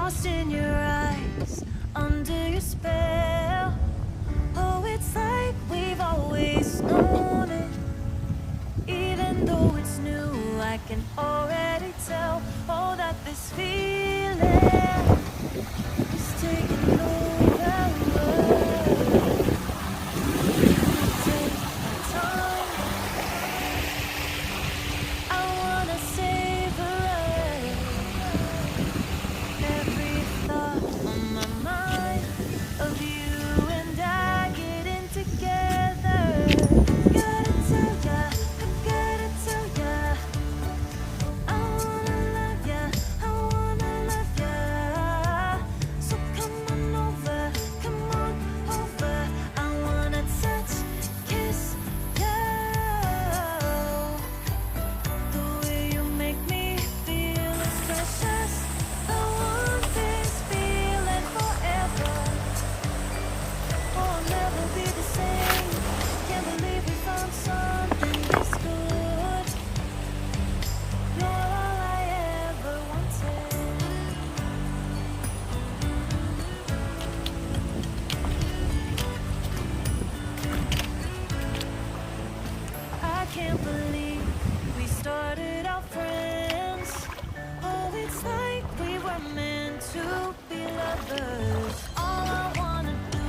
lost in your eyes, under your spell. Oh, it's like we've always known it. Even though it's new, I can already tell. Oh, that this feeling is taking over. Take my time, I wanna savor it. Every thought on my mind of you and I getting together. Gotta tell ya, I gotta tell ya, I wanna love ya, I wanna love ya. So come on over, I wanna touch, kiss you. The way you make me feel is precious. I want this feeling forever. Oh, I'll never be the same. Can't believe we found something this good. You're all I ever wanted. I can't believe we started out friends. Oh, it's like we were meant to be lovers. All I wanna do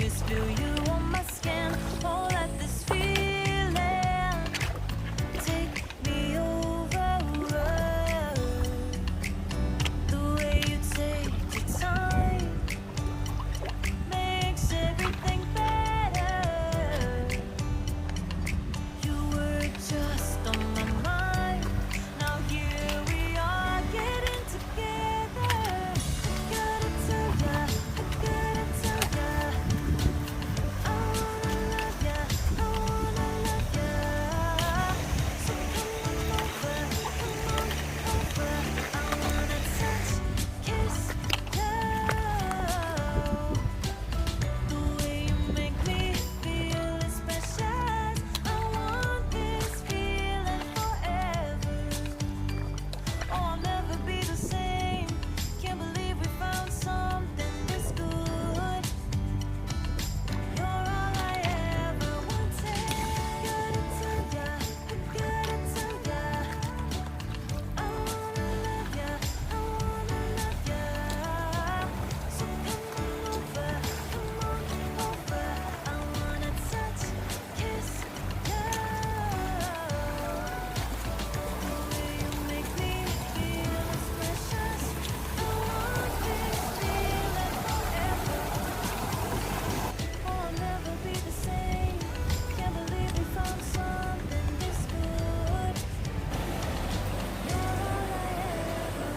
is feel you on my skin. Oh, let this feeling take me over. The way you take your time makes everything better. You were just on my mind. Now here we are getting together. I gotta tell ya, I gotta tell ya, I wanna love ya, I wanna love ya. So come on over, I wanna touch, kiss you. The way you make me feel is precious. I want this feeling forever. Oh, I'll never be the same. Can't believe we found something this good. You're all I ever wanted. Gotta tell ya, I gotta tell ya, I wanna love ya, I wanna love ya. So come on over, I wanna touch, kiss you. The way you make me feel is precious. I want this feeling forever. Oh, I'll never be the same. Can't believe we found something this good. You're all I ever